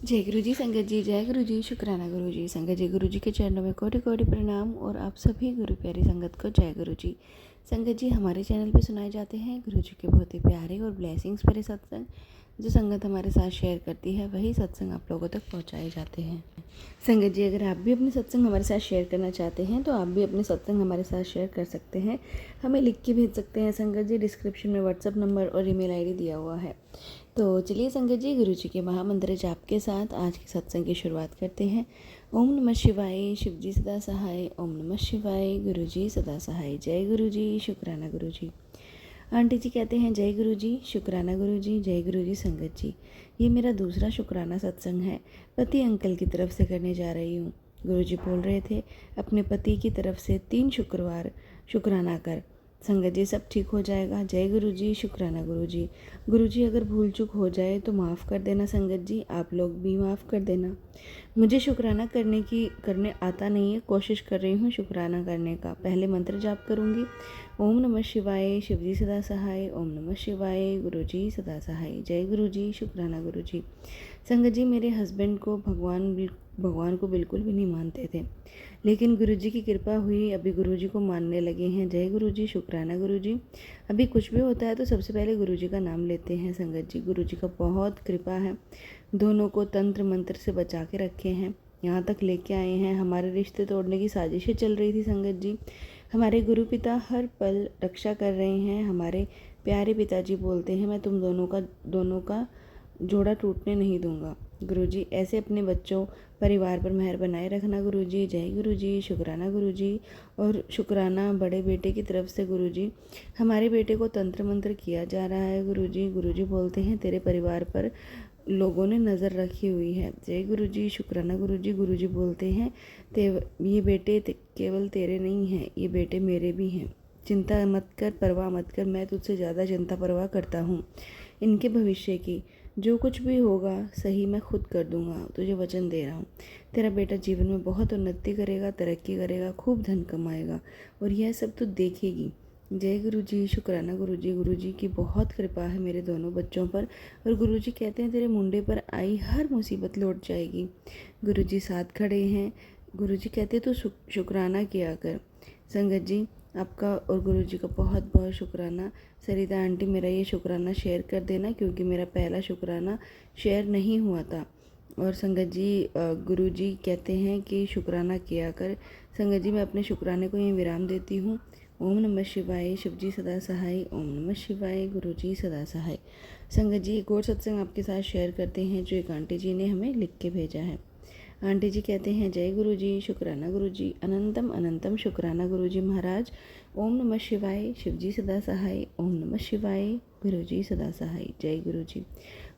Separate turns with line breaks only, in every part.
जय गुरु जी संगत जी, जय गुरु जी, शुक्राना गुरु जी। संगत जी, गुरु जी के चरणों में कोटि कोटि प्रणाम और आप सभी गुरु प्यारी संगत को जय गुरु जी। संगत जी, हमारे चैनल पे सुनाए जाते हैं गुरु जी के बहुत ही प्यारे और ब्लेसिंग्स भरे सत्संग। जो संगत हमारे साथ शेयर करती है वही सत्संग आप लोगों तक पहुंचाए जाते हैं। संगत जी, अगर आप भी अपने सत्संग हमारे साथ शेयर करना चाहते हैं तो आप भी अपने सत्संग हमारे साथ शेयर कर सकते हैं। हमें लिख के भेज सकते हैं। संगत जी, डिस्क्रिप्शन में व्हाट्सअप नंबर और ईमेल आईडी दिया हुआ है। तो चलिए संगत जी, गुरु जी के महामंत्र जाप के साथ आज के सत्संग की शुरुआत करते हैं। ओम नमः शिवाय, शिव जी सदा सहाय। ओम नमः शिवाय, गुरु जी सदा सहाय। जय गुरु जी, शुक्राना गुरु जी। आंटी जी कहते हैं जय गुरु जी, शुक्राना गुरु जी, जय गुरु जी। संगत जी, ये मेरा दूसरा शुक्राना सत्संग है। पति अंकल की तरफ से करने जा रही हूँ। गुरु जी बोल रहे थे अपने पति की तरफ से 3 शुक्रवार शुक्राना कर। संगत जी, सब ठीक हो जाएगा। जय गुरु जी, शुक्राना गुरु जी। गुरु जी, अगर भूल चूक हो जाए तो माफ़ कर देना। संगत जी, आप लोग भी माफ़ कर देना। मुझे शुक्राना करने आता नहीं है। कोशिश कर रही हूँ शुक्राना करने का। पहले मंत्र जाप करूँगी। ओम नमः शिवाय, शिव जी सदा सहाय। ओम नमः शिवाय, गुरु जी सदा सहाय। जय गुरु जी, शुक्राना गुरु जी। संगत जी, मेरे हस्बैंड को भगवान को बिल्कुल भी नहीं मानते थे, लेकिन गुरु जी की कृपा हुई, अभी गुरु जी को मानने लगे हैं। जय गुरु जी, शुक्राना गुरु जी। अभी कुछ भी होता है तो सबसे पहले गुरु जी का नाम लेते हैं। संगत जी, गुरु जी का बहुत कृपा है। दोनों को तंत्र मंत्र से बचा के रखे हैं, यहाँ तक लेके आए हैं। हमारे रिश्ते तोड़ने की साजिशें चल रही थी संगत जी। हमारे गुरु पिता हर पल रक्षा कर रहे हैं। हमारे प्यारे पिताजी बोलते हैं मैं तुम दोनों का जोड़ा टूटने नहीं दूंगा। गुरुजी, ऐसे अपने बच्चों परिवार पर मेहर बनाए रखना गुरुजी। जय गुरुजी, शुक्राना गुरुजी। और शुक्राना बड़े बेटे की तरफ से गुरुजी। हमारे बेटे को तंत्र मंत्र किया जा रहा है गुरुजी। गुरुजी बोलते हैं तेरे परिवार पर लोगों ने नज़र रखी हुई है। जय गुरुजी, शुक्राना गुरुजी। गुरुजी बोलते हैं ये बेटे केवल तेरे नहीं हैं, ये बेटे मेरे भी हैं। चिंता मत कर, परवाह मत कर, मैं तुझसे ज़्यादा चिंता परवाह करता हूँ इनके भविष्य की। जो कुछ भी होगा सही मैं खुद कर दूंगा, तुझे वचन दे रहा हूँ। तेरा बेटा जीवन में बहुत उन्नति करेगा, तरक्की करेगा, खूब धन कमाएगा और यह सब तो देखेगी। जय गुरु जी, शुक्राना गुरु जी। गुरु जी की बहुत कृपा है मेरे दोनों बच्चों पर और गुरु जी कहते हैं तेरे मुंडे पर आई हर मुसीबत लौट जाएगी। गुरु जी साथ खड़े हैं। गुरु जी कहते तो शुक्राना किया कर। संगत जी, आपका और गुरु जी का बहुत बहुत शुक्राना। सरिता आंटी, मेरा ये शुक्राना शेयर कर देना क्योंकि मेरा पहला शुक्राना शेयर नहीं हुआ था। और संगत जी, गुरु जी कहते हैं कि शुक्राना किया कर। संगत जी, मैं अपने शुक्राने को यहीं विराम देती हूँ। ओम नमः शिवाय, शिव जी सदा सहाय। ओम नमः शिवाय, गुरु जी सदा सहाय। संगत जी, एक और सत्संग आपके साथ शेयर करते हैं जो एक आंटी जी ने हमें लिख के भेजा है। आंटी जी कहते हैं जय गुरु जी, शुक्राना गुरु जी। अनंतम अनंतम शुक्राना गुरु जी महाराज। ओम नमः शिवाय, शिव जी सदा सहाय। ओम नमः शिवाय, गुरु जी सदा सहाय। जय गुरु जी।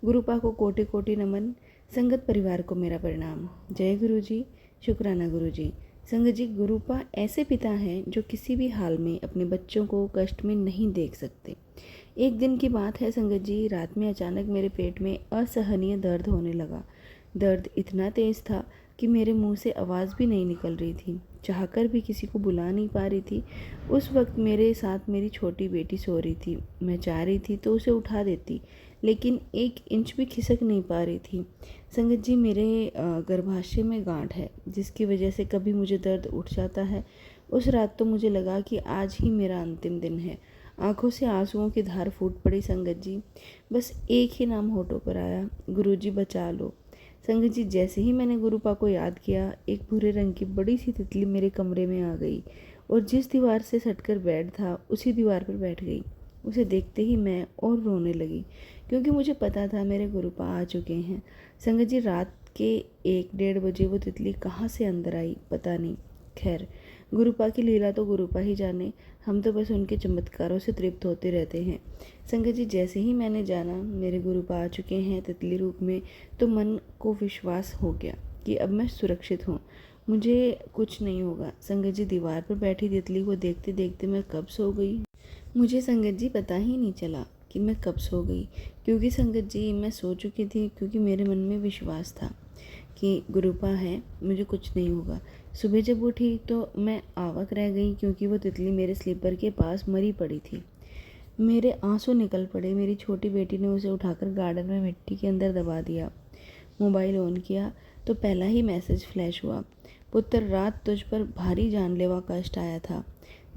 गुरुपा को कोटि कोटि नमन। संगत परिवार को मेरा प्रणाम। जय गुरु जी, शुक्राना गुरु जी। संगत जी, गुरुपा ऐसे पिता हैं जो किसी भी हाल में अपने बच्चों को कष्ट में नहीं देख सकते। एक दिन की बात है संगत जी, रात में अचानक मेरे पेट में असहनीय दर्द होने लगा। दर्द इतना तेज़ था कि मेरे मुंह से आवाज़ भी नहीं निकल रही थी। चाहकर भी किसी को बुला नहीं पा रही थी। उस वक्त मेरे साथ मेरी छोटी बेटी सो रही थी। मैं चाह रही थी तो उसे उठा देती, लेकिन 1 इंच भी खिसक नहीं पा रही थी। संगत जी, मेरे गर्भाशय में गांठ है जिसकी वजह से कभी मुझे दर्द उठ जाता है। उस रात तो मुझे लगा कि आज ही मेरा अंतिम दिन है। आंखों से आंसुओं की धार फूट पड़ी संगत जी। बस एक ही नाम होठों पर आया, गुरुजी बचा लो। संगत जी, जैसे ही मैंने गुरुपा को याद किया, एक भूरे रंग की बड़ी सी तितली मेरे कमरे में आ गई और जिस दीवार से सटकर बेड था उसी दीवार पर बैठ गई। उसे देखते ही मैं और रोने लगी क्योंकि मुझे पता था मेरे गुरुपा आ चुके हैं। संगत जी, रात के 1-1:30 बजे वो तितली कहाँ से अंदर आई पता नहीं। खैर, गुरुपा की लीला तो गुरुपा ही जाने, हम तो बस उनके चमत्कारों से तृप्त होते रहते हैं। संगत जी, जैसे ही मैंने जाना मेरे गुरुपा आ चुके हैं तितली रूप में, तो मन को विश्वास हो गया कि अब मैं सुरक्षित हूँ, मुझे कुछ नहीं होगा। संगत जी, दीवार पर बैठी तितली को देखते देखते मैं कब सो गई, मुझे संगत जी पता ही नहीं चला कि मैं कब सो गई। क्योंकि संगत जी, मैं सो चुकी थी क्योंकि मेरे मन में विश्वास था कि गुरुपा है, मुझे कुछ नहीं होगा। सुबह जब उठी तो मैं आवाक रह गई क्योंकि वो तितली मेरे स्लीपर के पास मरी पड़ी थी। मेरे आंसू निकल पड़े। मेरी छोटी बेटी ने उसे उठाकर गार्डन में मिट्टी के अंदर दबा दिया। मोबाइल ऑन किया तो पहला ही मैसेज फ्लैश हुआ। पुत्र, रात तुझ पर भारी जानलेवा कष्ट आया था,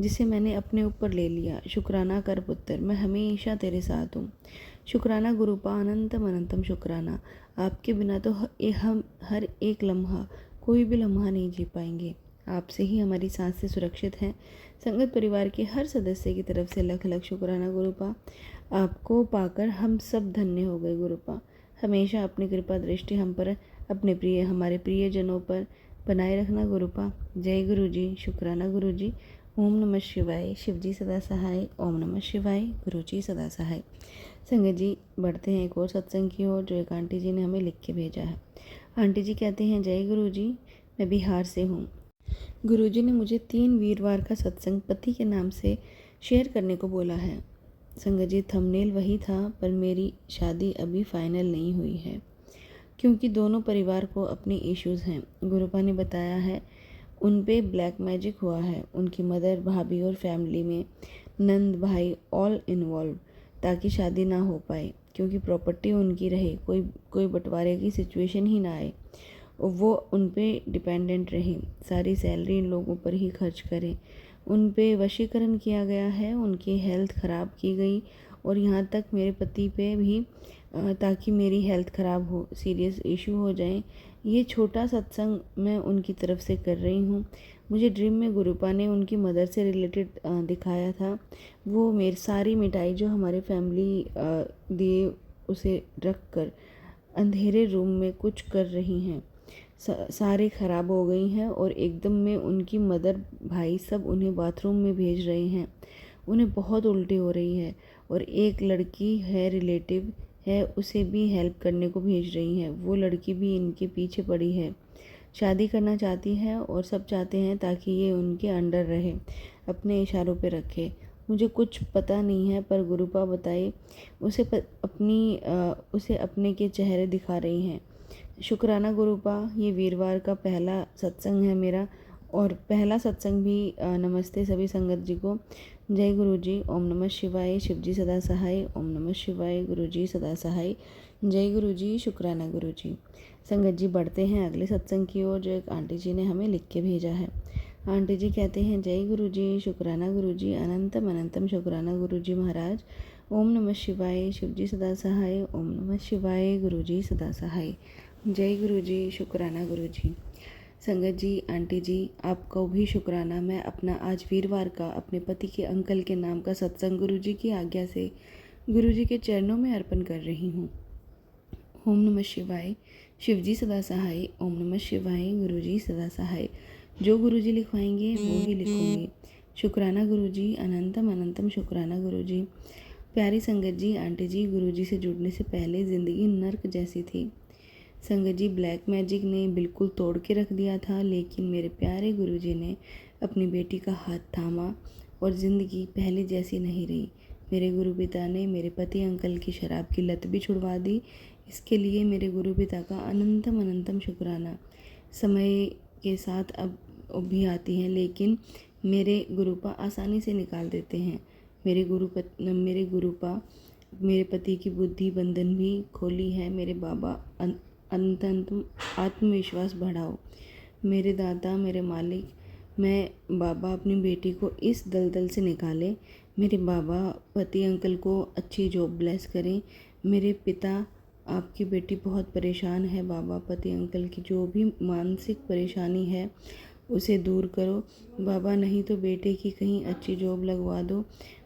जिसे मैंने अपने ऊपर ले लिया। शुक्राना कर पुत्र, मैं हमेशा तेरे साथ हूँ। शुक्राना गुरुपा, अनंतम अनंतम शुक्राना। आपके बिना तो हम हर एक लम्हा, कोई भी लम्हा नहीं जी पाएंगे। आपसे ही हमारी सांसें सुरक्षित हैं। संगत परिवार के हर सदस्य की तरफ से लख लख शुक्राना गुरुपा। आपको पाकर हम सब धन्य हो गए गुरुपा। हमेशा अपनी कृपा दृष्टि हम पर, हमारे प्रियजनों पर बनाए रखना गुरुपा। जय गुरु जी। शुक्राना गुरु जी। ओम नमः शिवाय। शिव जी सदा सहाय। ओम नमः शिवाय। गुरु जी सदा सहाय। संगत जी, बढ़ते हैं एक और सत्संग की ओर, जो एक आंटी जी ने हमें लिख के भेजा है। आंटी जी कहते हैं, जय गुरु जी, मैं बिहार से हूँ। गुरु जी ने मुझे 3 वीरवार का सत्संग पति के नाम से शेयर करने को बोला है। संगत जी, थंबनेल वही था, पर मेरी शादी अभी फाइनल नहीं हुई है, क्योंकि दोनों परिवार को अपनी इश्यूज़ हैं। गुरुपा ने बताया है उन पे ब्लैक मैजिक हुआ है। उनकी मदर, भाभी और फैमिली में नंद भाई ऑल इन्वॉल्व, ताकि शादी ना हो पाए, क्योंकि प्रॉपर्टी उनकी रहे, कोई बंटवारे की सिचुएशन ही ना आए। वो उन पे डिपेंडेंट रहे, सारी सैलरी इन लोगों पर ही खर्च करें। उन पे वशीकरण किया गया है, उनकी हेल्थ ख़राब की गई, और यहाँ तक मेरे पति पे भी, ताकि मेरी हेल्थ ख़राब हो, सीरियस इशू हो जाए। ये छोटा सत्संग मैं उनकी तरफ से कर रही हूँ। मुझे ड्रीम में गुरुपा ने उनकी मदर से रिलेटेड दिखाया था। वो मेरी सारी मिठाई जो हमारे फैमिली दिए, उसे रख कर अंधेरे रूम में कुछ कर रही हैं। सारे ख़राब हो गई हैं, और एकदम में उनकी मदर भाई सब उन्हें बाथरूम में भेज रहे हैं। उन्हें बहुत उल्टी हो रही है, और एक लड़की है रिलेटिव है, उसे भी हेल्प करने को भेज रही हैं। वो लड़की भी इनके पीछे पड़ी है, शादी करना चाहती है, और सब चाहते हैं ताकि ये उनके अंडर रहे, अपने इशारों पे रखे। मुझे कुछ पता नहीं है, पर गुरुपा बताए उसे अपने के चेहरे दिखा रही हैं। शुक्राना गुरुपा। ये वीरवार का पहला सत्संग है मेरा, और पहला सत्संग भी। नमस्ते सभी संगत जी को। जय गुरु जी। ओम नमः शिवाय। शिव जी सदा सहाय। ओम नमः शिवाय। गुरु जी सदा सहाय। जय गुरु जी। शुक्राना गुरु जी। संगत जी, बढ़ते हैं अगले सत्संग की ओर, जो एक आंटी जी ने हमें लिख के भेजा है। आंटी जी कहते हैं, जय गुरु जी। शुक्राना गुरु जी। अनंतम अनंतम शुक्राना गुरु जी महाराज। ओम नमः शिवाय। शिव जी सदा सहाय। ओम नमः शिवाय। गुरु जी सदा सहाय। जय गुरु जी। शुक्राना गुरु जी। संगत जी, आंटी जी, आपको भी शुक्राना। मैं अपना आज वीरवार का अपने पति के अंकल के नाम का सत्संग गुरु जी की आज्ञा से गुरु जी के चरणों में अर्पण कर रही हूँ। ओम नमः शिवाय। शिव जी सदा सहाय। ओम नमः शिवाय। गुरु जी सदा सहाय। जो गुरु जी लिखवाएंगे वो ही लिखूंगी। शुक्राना गुरु जी। अनंतम अनंतम शुक्राना गुरु जी। प्यारी संगत जी, आंटी जी, गुरु जी से जुड़ने से पहले ज़िंदगी नर्क जैसी थी। संगत जी, ब्लैक मैजिक ने बिल्कुल तोड़ के रख दिया था, लेकिन मेरे प्यारे गुरुजी ने अपनी बेटी का हाथ थामा, और ज़िंदगी पहले जैसी नहीं रही। मेरे गुरु पिता ने मेरे पति अंकल की शराब की लत भी छुड़वा दी। इसके लिए मेरे गुरु पिता का अनंतम अनंतम शुक्राना। समय के साथ अब भी आती हैं, लेकिन मेरे गुरुपा आसानी से निकाल देते हैं। मेरे गुरुपा मेरे पति की बुद्धि बंधन भी खोली है। मेरे बाबा अंतम आत्मविश्वास बढ़ाओ। मेरे दादा, मेरे मालिक, मैं बाबा अपनी बेटी को इस दलदल से निकालें। मेरे बाबा पति अंकल को अच्छी जॉब ब्लेस करें। मेरे पिता, आपकी बेटी बहुत परेशान है। बाबा पति अंकल की जो भी मानसिक परेशानी है उसे दूर करो। बाबा, नहीं तो बेटे की कहीं अच्छी जॉब लगवा दो।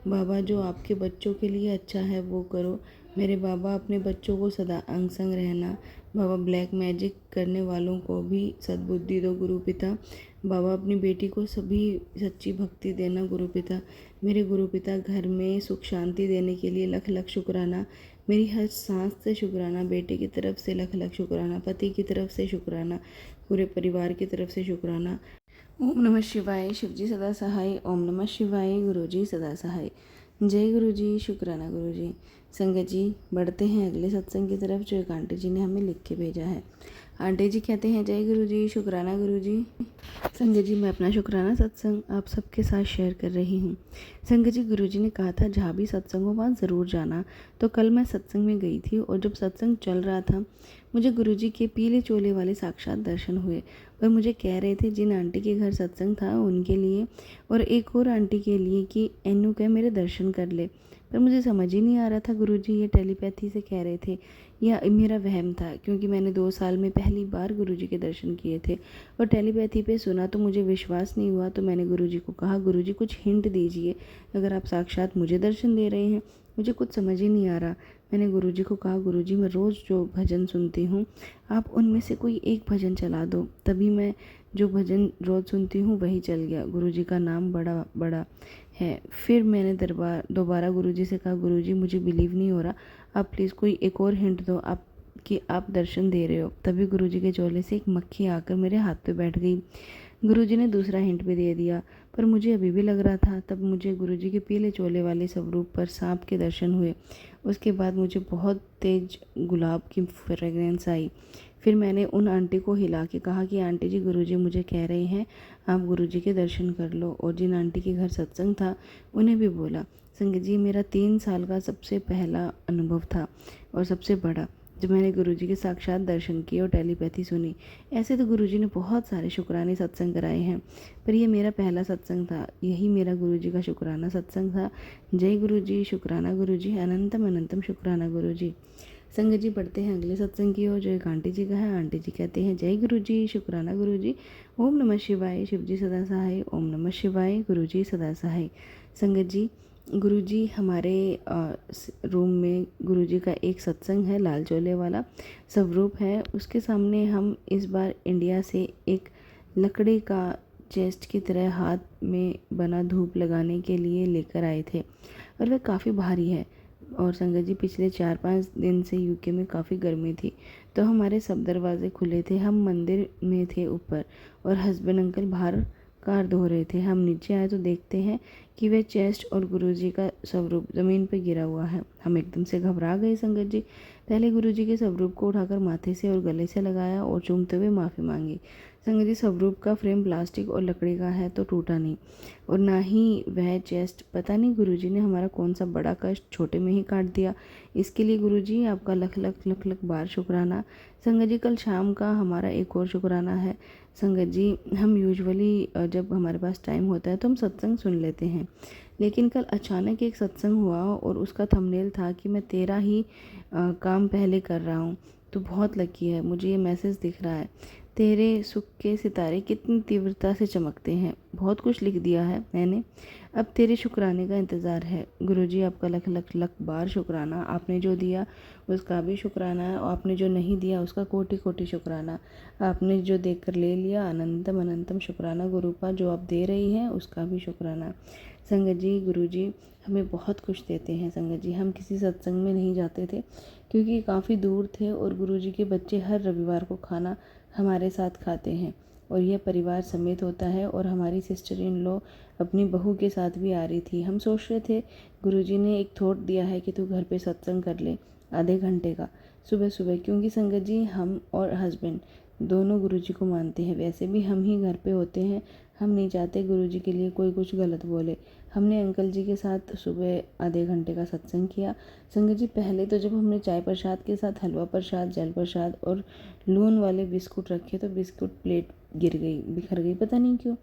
बाबा, जो आपके बच्चों के लिए अच्छा है वो करो। मेरे बाबा, अपने बच्चों को सदा अंग संग रहना। बाबा, ब्लैक मैजिक करने वालों को भी सद्बुद्धि दो गुरु पिता। बाबा, अपनी बेटी को सभी सच्ची भक्ति देना गुरु पिता। मेरे गुरु पिता, घर में सुख शांति देने के लिए लख लख शुक्राना। मेरी हर सांस से शुक्राना। बेटे की तरफ से लख लख शुक्राना। पति की तरफ से शुक्राना। पूरे परिवार की तरफ से शुक्राना। ओम नमः शिवाय। शिव जी सदा सहाय। ओम नमः शिवाय। गुरु जी सदा सहाय। जय गुरु जी। शुक्राना गुरु जी। संगत जी बढ़ते हैं अगले सत्संग की तरफ, जो एक आंटी जी ने हमें लिख के भेजा है। आंटी जी कहते हैं, जय गुरु जी, शुक्राना गुरु जी। संगत जी, मैं अपना शुक्राना सत्संग आप सबके साथ शेयर कर रही हूँ। संगत जी, गुरु जी ने कहा था जहाँ भी सत्संग हो वहाँ ज़रूर जाना। तो कल मैं सत्संग में गई थी और जब सत्संग चल रहा था मुझे गुरु जी के पीले चोले वाले साक्षात दर्शन हुए और मुझे कह रहे थे जिन आंटी के घर सत्संग था उनके लिए और एक और आंटी के लिए कि एनू कह मेरे दर्शन कर ले। पर मुझे समझ ही नहीं आ रहा था गुरु जी ये टेलीपैथी से कह रहे थे या मेरा वहम था, क्योंकि मैंने 2 साल में पहली बार गुरु जी के दर्शन किए थे और टेलीपैथी पे सुना तो मुझे विश्वास नहीं हुआ। तो मैंने गुरु जी को कहा, गुरु जी कुछ हिंट दीजिए, अगर आप साक्षात मुझे दर्शन दे रहे हैं, मुझे कुछ समझ ही नहीं आ रहा। मैंने गुरु जी को कहा, गुरु जी मैं रोज़ जो भजन सुनती हूँ आप उनमें से कोई एक भजन चला दो। तभी मैं जो भजन रोज़ सुनती हूँ वही चल गया। गुरु जी का नाम बड़ा बड़ा है। फिर मैंने दोबारा गुरु जी से कहा, गुरु जी मुझे बिलीव नहीं हो रहा, आप प्लीज़ कोई एक और हिंट दो आप कि आप दर्शन दे रहे हो। तभी गुरु जी के चोले से एक मक्खी आकर मेरे हाथ पे बैठ गई। गुरु जी ने दूसरा हिंट भी दे दिया, पर मुझे अभी भी लग रहा था। तब मुझे गुरु जी के पीले चोले वाले स्वरूप पर सांप के दर्शन हुए। उसके बाद मुझे बहुत तेज गुलाब की फ्रेगरेंस आई। फिर मैंने उन आंटी को हिला के कहा कि आंटी जी गुरु जी मुझे कह रहे हैं आप गुरु जी के दर्शन कर लो। और जिन आंटी के घर सत्संग था उन्हें भी बोला। संगत जी, मेरा 3 साल का सबसे पहला अनुभव था और सबसे बड़ा, जब मैंने गुरु जी के साक्षात दर्शन किए और टेलीपैथी सुनी। ऐसे तो गुरु जी ने बहुत सारे शुक्राने सत्संग कराए हैं, पर यह मेरा पहला सत्संग था। यही मेरा गुरु जी का शुक्राना सत्संग था। जय गुरु जी, शुक्राना गुरु जी, अनंतम अनंतम शुक्राना गुरु जी। संगत जी बढ़ते हैं अगले सत्संग की ओर, जो एक आंटी जी का है। आंटी जी कहते हैं, जय गुरु जी, शुक्राना गुरु जी, ओम नमः शिवाय, शिव जी सदा सहाय, ओम नमः शिवाय, गुरु जी सदा सहाय। संगत जी, गुरु जी हमारे रूम में गुरु जी का एक सत्संग है, लाल चोले वाला स्वरूप है। उसके सामने हम इस बार इंडिया से एक लकड़ी का चेस्ट की तरह हाथ में बना धूप लगाने के लिए लेकर आए थे और वह काफ़ी भारी है। और संगत जी पिछले 4-5 दिन से यूके में काफ़ी गर्मी थी, तो हमारे सब दरवाजे खुले थे। हम मंदिर में थे ऊपर और हस्बैंड अंकल बाहर कार धो रहे थे। हम नीचे आए तो देखते हैं कि वह चेस्ट और गुरुजी का स्वरूप ज़मीन पर गिरा हुआ है। हम एकदम से घबरा गए संगत जी। पहले गुरुजी के स्वरूप को उठाकर माथे से और गले से लगाया और चूमते हुए माफ़ी मांगी। संगत जी, स्वरूप का फ्रेम प्लास्टिक और लकड़ी का है तो टूटा नहीं और ना ही वह चेस्ट। पता नहीं गुरुजी ने हमारा कौन सा बड़ा कष्ट छोटे में ही काट दिया। इसके लिए गुरुजी आपका लख लख लख लख बार शुक्राना। संगत जी, कल शाम का हमारा एक और शुक्राना है। संगत जी, हम यूजुअली जब हमारे पास टाइम होता है तो हम सत्संग सुन लेते हैं, लेकिन कल अचानक एक सत्संग हुआ और उसका थंबनेल था कि मैं तेरा ही काम पहले कर रहा हूँ। तो बहुत लकी है, मुझे ये मैसेज दिख रहा है, तेरे सुख के सितारे कितनी तीव्रता से चमकते हैं। बहुत कुछ लिख दिया है मैंने, अब तेरे शुक्राने का इंतज़ार है। गुरुजी आपका लख लख लख बार शुक्राना। आपने जो दिया उसका भी शुक्राना और आपने जो नहीं दिया उसका कोटि कोटि शुक्राना। आपने जो देकर ले लिया अनंतम अनंतम शुक्राना। गुरुपा जो आप दे रही हैं उसका भी शुक्राना। संगत जी, गुरुजी हमें बहुत कुछ देते हैं। संगत जी, हम किसी सत्संग में नहीं जाते थे क्योंकि काफ़ी दूर थे और गुरुजी के बच्चे हर रविवार को खाना हमारे साथ खाते हैं और यह परिवार समेत होता है। और हमारी सिस्टर इन लॉ अपनी बहू के साथ भी आ रही थी। हम सोच रहे थे, गुरुजी ने एक थॉट दिया है कि तू घर पे सत्संग कर ले आधे घंटे का सुबह सुबह, क्योंकि संगत जी हम और हस्बैंड दोनों गुरुजी को मानते हैं। वैसे भी हम ही घर पे होते हैं, हम नहीं चाहते गुरुजी के लिए कोई कुछ गलत बोले। हमने अंकल जी के साथ सुबह आधे घंटे का सत्संग किया। संगत जी, पहले तो जब हमने चाय प्रसाद के साथ हलवा प्रसाद, जल प्रसाद और लून वाले बिस्कुट रखे तो बिस्कुट प्लेट गिर गई, बिखर गई, पता नहीं क्यों,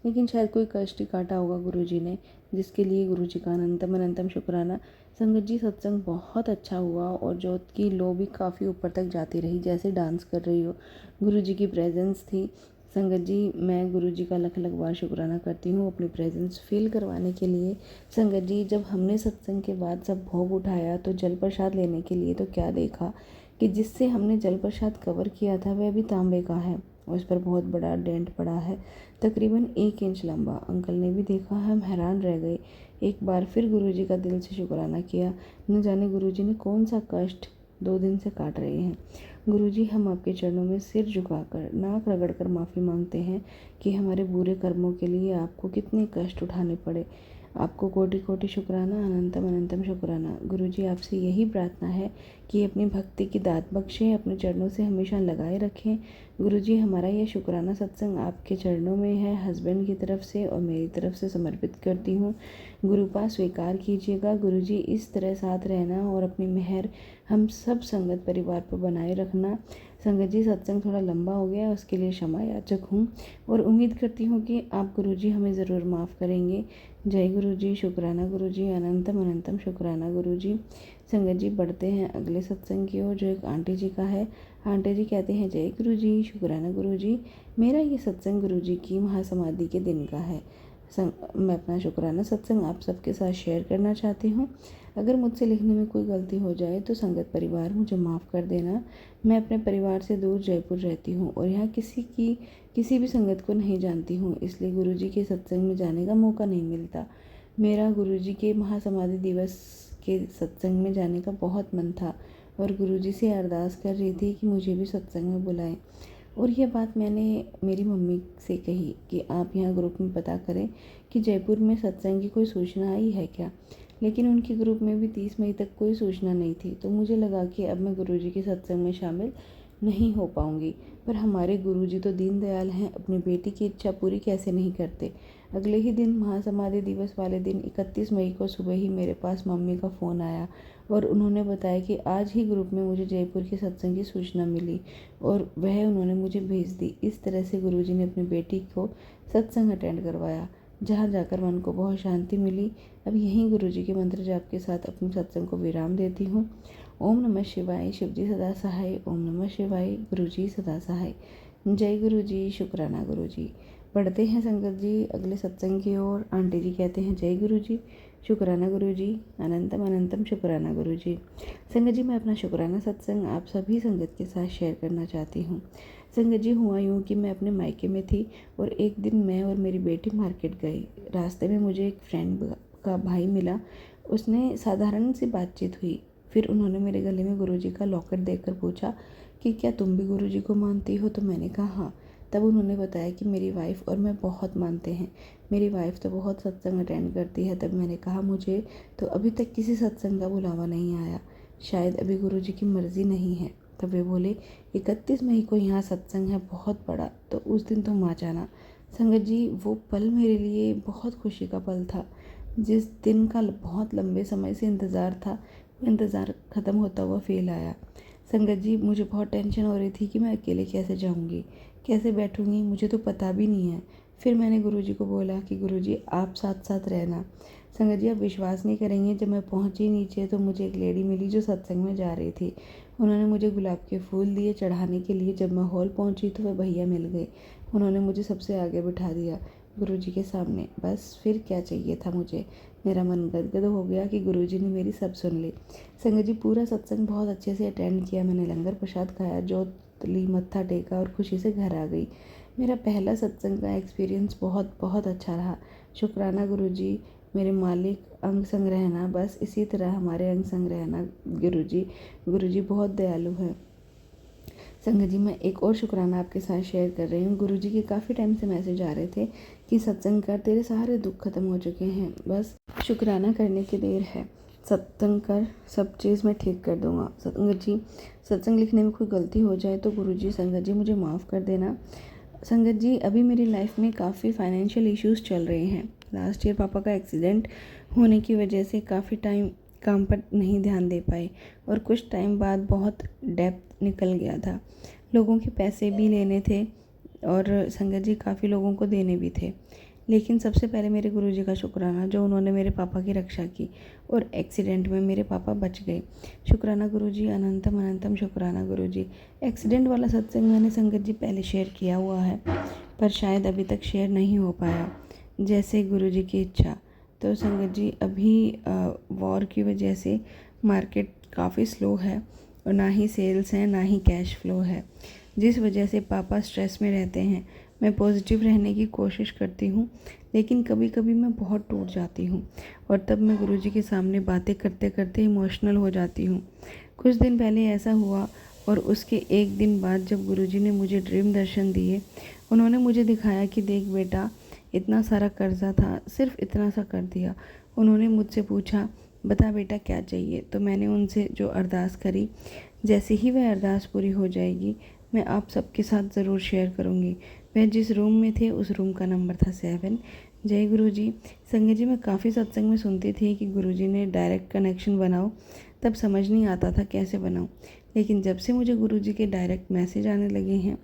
लेकिन शायद कोई कष्ट ही काटा होगा गुरुजी ने, जिसके लिए गुरुजी का अनंतम अनंतम शुक्राना। संगत जी, सत्संग बहुत अच्छा हुआ और जोत की लो भी काफ़ी ऊपर तक जाती रही, जैसे डांस कर रही हो। गुरुजी की प्रेजेंस थी। संगत जी, मैं गुरुजी का लख लख बार शुक्राना करती हूँ अपनी प्रेजेंस फील करवाने के लिए। संगत जी, जब हमने सत्संग के बाद सब भोग उठाया तो जल प्रसाद लेने के लिए तो क्या देखा कि जिससे हमने जल प्रसाद कवर किया था वह भी तांबे का है। उस पर बहुत बड़ा डेंट पड़ा है, तकरीबन 1 इंच लंबा। अंकल ने भी देखा, हम हैरान रह गए। एक बार फिर गुरुजी का दिल से शुक्राना किया। न जाने गुरुजी ने कौन सा कष्ट 2 दिन से काट रहे हैं। गुरुजी, हम आपके चरणों में सिर झुकाकर नाक रगड़कर माफ़ी मांगते हैं कि हमारे बुरे कर्मों के लिए आपको कितने कष्ट उठाने पड़े। आपको कोटि कोटि शुक्राना, अनंतम अनंतम शुक्राना। गुरुजी आपसे यही प्रार्थना है कि अपनी भक्ति की दात बख्शें, अपने चरणों से हमेशा लगाए रखें। गुरुजी हमारा यह शुक्राना सत्संग आपके चरणों में है, हस्बैंड की तरफ से और मेरी तरफ से समर्पित करती हूँ। गुरुपा स्वीकार कीजिएगा। गुरुजी इस तरह साथ रहना और अपनी मेहर हम सब संगत परिवार पर बनाए रखना। संगत जी सत्संग थोड़ा लंबा हो गया, उसके लिए क्षमा याचक हूँ और उम्मीद करती हूँ कि आप गुरुजी हमें ज़रूर माफ़ करेंगे। जय गुरुजी, शुक्राना गुरुजी, अनंतम अनंतम शुक्राना गुरुजी। संगत जी बढ़ते हैं अगले सत्संग की ओर, जो एक आंटी जी का है। आंटी जी कहते हैं, जय गुरुजी, शुक्राना गुरुजी। मेरा ये सत्संग गुरुजी की महासमाधि के दिन का है। मैं अपना शुक्राना सत्संग आप सबके साथ शेयर करना चाहती हूँ। अगर मुझसे लिखने में कोई गलती हो जाए तो संगत परिवार मुझे माफ़ कर देना। मैं अपने परिवार से दूर जयपुर रहती हूँ और यहाँ किसी भी संगत को नहीं जानती हूँ, इसलिए गुरुजी के सत्संग में जाने का मौका नहीं मिलता। मेरा गुरुजी के महासमाधि दिवस के सत्संग में जाने का बहुत मन था और गुरुजी से अरदास कर रही थी कि मुझे भी सत्संग में बुलाएं। और यह बात मैंने मेरी मम्मी से कही कि आप यहाँ ग्रुप में पता करें कि जयपुर में सत्संग की कोई सूचना आई है क्या। लेकिन उनके ग्रुप में भी 30 मई तक कोई सूचना नहीं थी, तो मुझे लगा कि अब मैं गुरुजी के सत्संग में शामिल नहीं हो पाऊंगी। पर हमारे गुरुजी तो दीनदयाल हैं, अपनी बेटी की इच्छा पूरी कैसे नहीं करते। अगले ही दिन महासमाधि दिवस वाले दिन 31 मई को सुबह ही मेरे पास मम्मी का फ़ोन आया और उन्होंने बताया कि आज ही ग्रुप में मुझे जयपुर के सत्संग की सूचना मिली और वह उन्होंने मुझे भेज दी। इस तरह से गुरुजी ने अपनी बेटी को सत्संग अटेंड करवाया, जहाँ जाकर मन को बहुत शांति मिली। अब यहीं गुरुजी के मंत्र जाप के साथ अपने सत्संग को विराम देती हूँ। ओम नमः शिवाय, शिवजी सदा सहाय। ओम नमः शिवाय, गुरुजी सदा सहाय। जय गुरुजी, शुक्राना गुरुजी। पढ़ते हैं संगत जी अगले सत्संग की ओर। आंटी जी कहते हैं, जय गुरुजी, शुक्राना गुरुजी, अनंतम अनंतम शुक्राना गुरुजी। संगत जी मैं अपना शुक्राना सत्संग आप सभी संगत के साथ शेयर करना चाहती हूँ। संगत जी हुआ यूँ कि मैं अपने मायके में थी और एक दिन मैं और मेरी बेटी मार्केट गई। रास्ते में मुझे एक फ्रेंड का भाई मिला, उसने साधारण सी बातचीत हुई। फिर उन्होंने मेरे गले में गुरुजी का लॉकेट देखकर पूछा कि क्या तुम भी गुरुजी को मानती हो, तो मैंने कहा हाँ। तब उन्होंने बताया कि मेरी वाइफ़ और मैं बहुत मानते हैं, मेरी वाइफ़ तो बहुत सत्संग अटेंड करती है। तब मैंने कहा मुझे तो अभी तक किसी सत्संग का बुलावा नहीं आया, शायद अभी गुरुजी की मर्ज़ी नहीं है। तब वे बोले 31 मई को यहाँ सत्संग है बहुत बड़ा, तो उस दिन तुम आ जाना। संगत जी वो पल मेरे लिए बहुत खुशी का पल था। जिस दिन का बहुत लंबे समय से इंतज़ार था, वो इंतज़ार ख़त्म होता हुआ फील आया। संगत जी मुझे बहुत टेंशन हो रही थी कि मैं अकेले कैसे जाऊंगी, कैसे बैठूंगी, मुझे तो पता भी नहीं है। फिर मैंने गुरुजी को बोला कि गुरुजी आप साथ साथ रहना। संगत जी आप विश्वास नहीं करेंगे, जब मैं पहुंची नीचे तो मुझे एक लेडी मिली जो सत्संग में जा रही थी। उन्होंने मुझे गुलाब के फूल दिए चढ़ाने के लिए। जब मैं हॉल पहुंची तो वह भैया मिल गए, उन्होंने मुझे सबसे आगे बिठा दिया गुरुजी के सामने। बस फिर क्या चाहिए था मुझे। मेरा मन गदगद हो गया कि गुरुजी ने मेरी सब सुन ली। संगत जी पूरा सत्संग बहुत अच्छे से अटेंड किया। मैंने लंगर प्रसाद खाया, जोत ली, मत्था टेका और खुशी से घर आ गई। मेरा पहला सत्संग का एक्सपीरियंस बहुत बहुत अच्छा रहा। शुक्राना गुरुजी, मेरे मालिक, अंग संग रहना, बस इसी तरह हमारे अंग संग रहना गुरुजी। गुरुजी बहुत दयालु हैं। संगत जी मैं एक और शुक्राना आपके साथ शेयर कर रही हूँ। गुरुजी के काफ़ी टाइम से मैसेज आ रहे थे कि सत्संग कर, तेरे सारे दुख खत्म हो चुके हैं, बस शुक्राना करने की देर है। सत्संग कर, सब चीज़ मैं ठीक कर दूँगा। संगत जी सत्संग लिखने में कोई गलती हो जाए तो गुरुजी संगत जी मुझे माफ़ कर देना। संगत जी अभी मेरी लाइफ में काफ़ी फाइनेंशियल इश्यूज़ चल रहे हैं। लास्ट ईयर पापा का एक्सीडेंट होने की वजह से काफ़ी टाइम काम पर नहीं ध्यान दे पाए और कुछ टाइम बाद बहुत डेप्थ निकल गया था। लोगों के पैसे भी लेने थे और संगत जी काफ़ी लोगों को देने भी थे। लेकिन सबसे पहले मेरे गुरुजी का शुक्राना, जो उन्होंने मेरे पापा की रक्षा की और एक्सीडेंट में मेरे पापा बच गए। शुक्राना गुरुजी, अनंतम अनंतम शुक्राना गुरुजी। एक्सीडेंट वाला सत्संग मैंने संगत जी पहले शेयर किया हुआ है, पर शायद अभी तक शेयर नहीं हो पाया जैसे गुरुजी की इच्छा। तो संगत जी अभी वॉर की वजह से मार्केट काफ़ी स्लो है और ना ही सेल्स हैं, ना ही कैश फ्लो है, जिस वजह से पापा स्ट्रेस में रहते हैं। मैं पॉजिटिव रहने की कोशिश करती हूँ, लेकिन कभी कभी मैं बहुत टूट जाती हूँ और तब मैं गुरुजी के सामने बातें करते करते इमोशनल हो जाती हूँ। कुछ दिन पहले ऐसा हुआ और उसके एक दिन बाद जब गुरुजी ने मुझे ड्रीम दर्शन दिए, उन्होंने मुझे दिखाया कि देख बेटा, इतना सारा कर्जा था, सिर्फ इतना सा कर दिया। उन्होंने मुझसे पूछा, बता बेटा क्या चाहिए। तो मैंने उनसे जो अरदास करी, जैसे ही वह अरदास पूरी हो जाएगी मैं आप सबके साथ ज़रूर शेयर करूँगी। वह जिस रूम में थे उस रूम का नंबर था 7। जय गुरु जी। संगत जी, मैं काफ़ी सत्संग में सुनती थी कि गुरु जी ने डायरेक्ट कनेक्शन बनाओ, तब समझ नहीं आता था कैसे बनाऊँ। लेकिन जब से मुझे गुरु जी के डायरेक्ट मैसेज आने लगे हैं,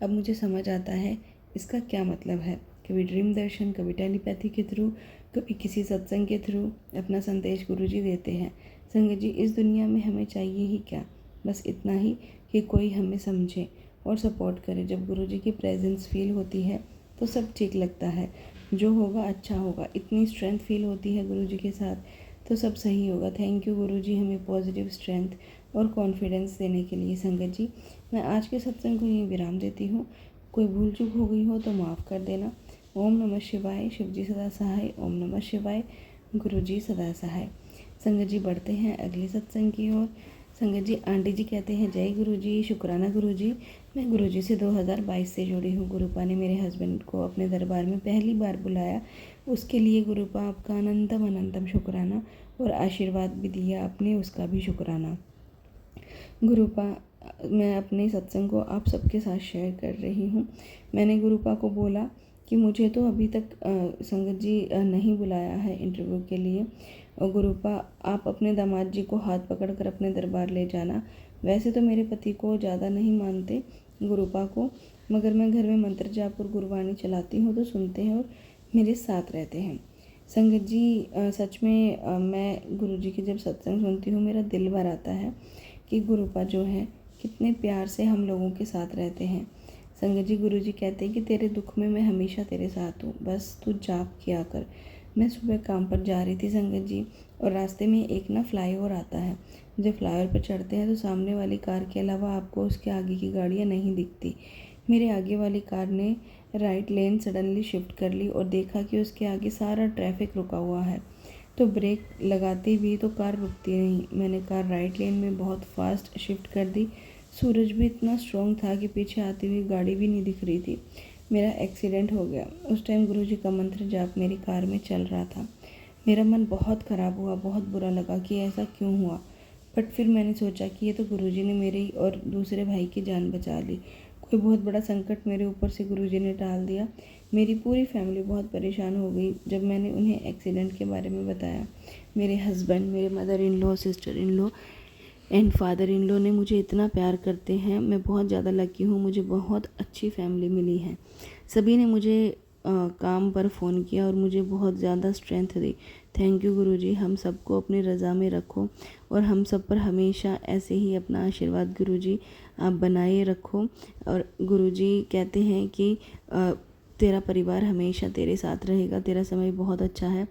अब मुझे समझ आता है इसका क्या मतलब है। कभी ड्रीम दर्शन, कभी टेलीपैथी के थ्रू, कभी किसी सत्संग के थ्रू अपना संदेश गुरु जी देते हैं। संगत जी, इस दुनिया में हमें चाहिए ही क्या, बस इतना ही कि कोई हमें समझे और सपोर्ट करे। जब गुरु जी की प्रेजेंस फील होती है तो सब ठीक लगता है, जो होगा अच्छा होगा। इतनी स्ट्रेंथ फील होती है गुरु जी के साथ तो सब सही होगा। थैंक यू गुरु जी, हमें पॉजिटिव स्ट्रेंथ और कॉन्फिडेंस देने के लिए। संगत जी, मैं आज के सत्संग को यहीं विराम देती हूँ। कोई भूल चूक हो गई हो तो माफ़ कर देना। ओम नमः शिवाय। शिव जी सदा सहाय। ओम नमः शिवाय। गुरु जी सदा सहाय। संगत जी, बढ़ते हैं अगले सत्संग की ओर। संगत जी, आंटी जी कहते हैं, जय गुरु जी, शुक्राना गुरु जी। मैं गुरु जी से 2022 से जुड़ी हूँ। गुरुपा ने मेरे हस्बैंड को अपने दरबार में पहली बार बुलाया, उसके लिए गुरुपा आपका अनंतम अनंतम शुक्राना, और आशीर्वाद भी दिया आपने, उसका भी शुक्राना। गुरुपा, मैं अपने सत्संग को आप सबके साथ शेयर कर रही हूँ। मैंने गुरुपा को बोला कि मुझे तो अभी तक संगत जी नहीं बुलाया है इंटरव्यू के लिए, और गुरुपा आप अपने दामाद जी को हाथ पकड़कर अपने दरबार ले जाना। वैसे तो मेरे पति को ज़्यादा नहीं मानते गुरुपा को, मगर मैं घर में मंत्र जाप और गुरबाणी चलाती हूँ तो सुनते हैं और मेरे साथ रहते हैं। संगत जी, सच में मैं गुरु जी की जब सत्संग सुनती हूँ मेरा दिल भर आता है कि गुरुपा जो है कितने प्यार से हम लोगों के साथ रहते हैं। संगत जी, गुरु जी कहते हैं कि तेरे दुख में मैं हमेशा तेरे साथ हूँ, बस तू जाप किया कर। मैं सुबह काम पर जा रही थी संगत जी, और रास्ते में एक ना फ्लाईओवर आता है। जब फ्लाईओवर पर चढ़ते हैं तो सामने वाली कार के अलावा आपको उसके आगे की गाड़ियाँ नहीं दिखती। मेरे आगे वाली कार ने राइट लेन सडनली शिफ्ट कर ली और देखा कि उसके आगे सारा ट्रैफिक रुका हुआ है, तो ब्रेक लगाती भी तो कार रुकती नहीं। मैंने कार राइट लेन में बहुत फास्ट शिफ्ट कर दी। सूरज भी इतना स्ट्रॉन्ग था कि पीछे आती हुई गाड़ी भी नहीं दिख रही थी। मेरा एक्सीडेंट हो गया। उस टाइम गुरु जी का मंत्र जाप मेरी कार में चल रहा था। मेरा मन बहुत ख़राब हुआ, बहुत बुरा लगा कि ऐसा क्यों हुआ। बट फिर मैंने सोचा कि ये तो गुरु जी ने मेरी और दूसरे भाई की जान बचा ली। कोई बहुत बड़ा संकट मेरे ऊपर से गुरु जी ने टाल दिया। मेरी पूरी फैमिली बहुत परेशान हो गई जब मैंने उन्हें एक्सीडेंट के बारे में बताया। मेरे हस्बैंड, मेरे mother in law, sister in law and father in law ने मुझे इतना प्यार करते हैं। मैं बहुत ज़्यादा लकी हूँ, मुझे बहुत अच्छी फैमिली मिली है। सभी ने मुझे काम पर फ़ोन किया और मुझे बहुत ज़्यादा स्ट्रेंथ दी। थैंक यू गुरुजी, हम सबको अपनी रज़ा में रखो और हम सब पर हमेशा ऐसे ही अपना आशीर्वाद गुरुजी आप बनाए रखो। और गुरुजी कहते हैं कि तेरा परिवार हमेशा तेरे साथ रहेगा, तेरा समय बहुत अच्छा है।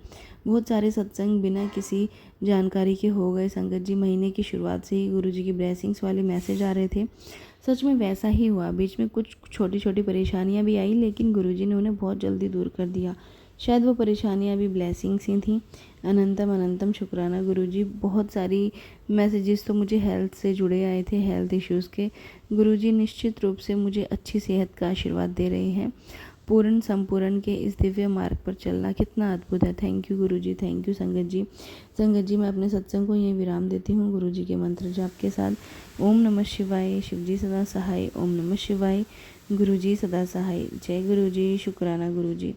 बहुत सारे सत्संग बिना किसी जानकारी के हो गए संगत जी। महीने की शुरुआत से ही गुरुजी की ब्लेसिंग्स वाले मैसेज आ रहे थे। सच में वैसा ही हुआ। बीच में कुछ छोटी छोटी परेशानियां भी आई, लेकिन गुरुजी ने उन्हें बहुत जल्दी दूर कर दिया। शायद वो परेशानियां भी ब्लेसिंग्स ही थी। अनंतम अनंतम शुक्राना गुरुजी। बहुत सारी मैसेजेस तो मुझे हेल्थ से जुड़े आए थे, हेल्थ इश्यूज़ के। गुरुजी निश्चित रूप से मुझे अच्छी सेहत का आशीर्वाद दे रहे हैं। पूर्ण संपूर्ण के इस दिव्य मार्ग पर चलना कितना अद्भुत है। Thank you Guruji, thank you संगत जी। संगत जी, मैं अपने सत्संग को यहीं विराम देती हूँ गुरुजी के मंत्र जाप के साथ। ओम नमः शिवाय। शिवजी सदा सहाय। ओम नमः शिवाय। गुरुजी सदा सहाय। जय गुरुजी, शुक्राना गुरुजी।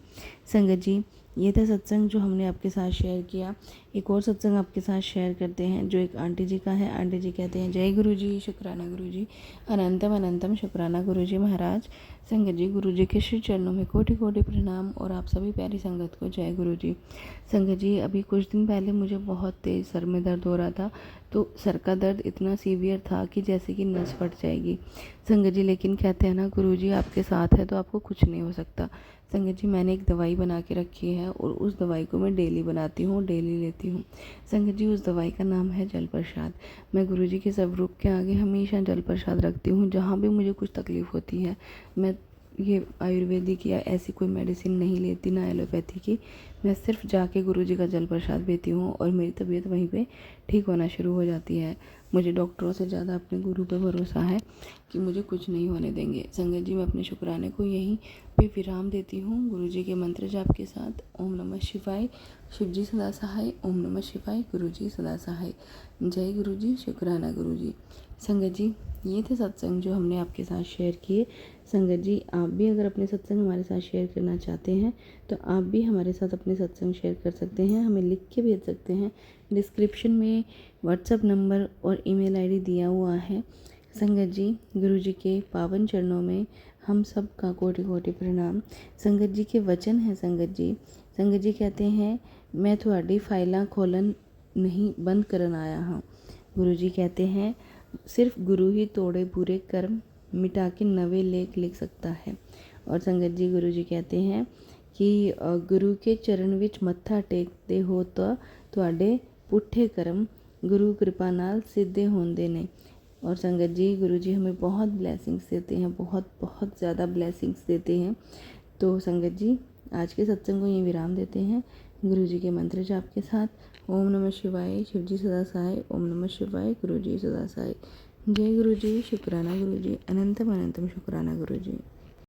संगत जी, ये था सत्संग जो हमने आपके साथ शेयर किया। एक और सत्संग आपके साथ शेयर करते हैं जो एक आंटी जी का है। आंटी जी कहते हैं, जय गुरुजी, शुक्राना गुरुजी, अनंतम अनंतम शुक्राना गुरुजी महाराज। संगत जी, गुरुजी के श्री चरणों में कोटि कोटि प्रणाम और आप सभी प्यारी संगत को जय गुरुजी। संगत जी, अभी कुछ दिन पहले मुझे बहुत तेज़ सर में दर्द हो रहा था। तो सर का दर्द इतना सीवियर था कि जैसे कि नस फट जाएगी। संगत जी, लेकिन कहते हैं ना, गुरुजी आपके साथ है तो आपको कुछ नहीं हो सकता। संगत जी, मैंने एक दवाई बना के रखी है और उस दवाई को मैं डेली बनाती हूँ, डेली लेती हूँ। संगत जी, उस दवाई का नाम है जल प्रसाद। मैं गुरुजी के स्वरूप के आगे हमेशा जल प्रसाद रखती हूँ। जहाँ भी मुझे कुछ तकलीफ़ होती है मैं ये आयुर्वेदिक या ऐसी कोई मेडिसिन नहीं लेती, ना एलोपैथी की। मैं सिर्फ जाके गुरुजी का जल प्रसाद पीती हूँ और मेरी तबीयत वहीं पे ठीक होना शुरू हो जाती है। मुझे डॉक्टरों से ज़्यादा अपने गुरु पे भरोसा है कि मुझे कुछ नहीं होने देंगे। संगत जी, मैं अपने शुक्राने को यहीं पे विराम देती हूँ गुरुजी के मंत्र जाप के साथ। ओम नमः शिवाय, शिवजी सदा सहाय। ओम नमः शिवाय, गुरुजी सदा सहाय। जय गुरुजी, शुक्राना गुरुजी। संगत जी, ये थे सत्संग जो हमने आपके साथ शेयर किए। संगत जी, आप भी अगर अपने सत्संग हमारे साथ शेयर करना चाहते हैं तो आप भी हमारे साथ अपने सत्संग शेयर कर सकते हैं, हमें लिख के भेज सकते हैं। डिस्क्रिप्शन में व्हाट्सएप नंबर और ईमेल आईडी दिया हुआ है। संगत जी, गुरुजी के पावन चरणों में हम सब का कोटि कोटि प्रणाम। संगत जी के वचन हैं संगत जी। संगत जी कहते हैं, मैं थोड़ी फाइलां खोलन नहीं बंद करन आया हाँ। गुरुजी कहते हैं, सिर्फ गुरु ही तोड़े बुरे कर्म, मिटा के नवे लेख लिख सकता है। और संगत जी, गुरुजी कहते हैं कि गुरु के चरण विच मत्था टेकते हो तो तुहाडे पुठे कर्म गुरु कृपा नाल सिद्धे होंदे ने। और संगत जी, गुरुजी हमें बहुत ब्लेसिंग्स देते हैं, बहुत बहुत ज़्यादा ब्लेसिंग्स देते हैं। तो संगत जी, आज के सत्संग को यहीं विराम देते हैं गुरुजी के मंत्र जाप के साथ। ओम नमः शिवाय, शिवजी सदा सहाय। ओम नमः शिवाय, गुरुजी सदा सहाय। जय गुरुजी, शुक्राना गुरुजी, अनंतम अनंतम शुक्राना गुरुजी।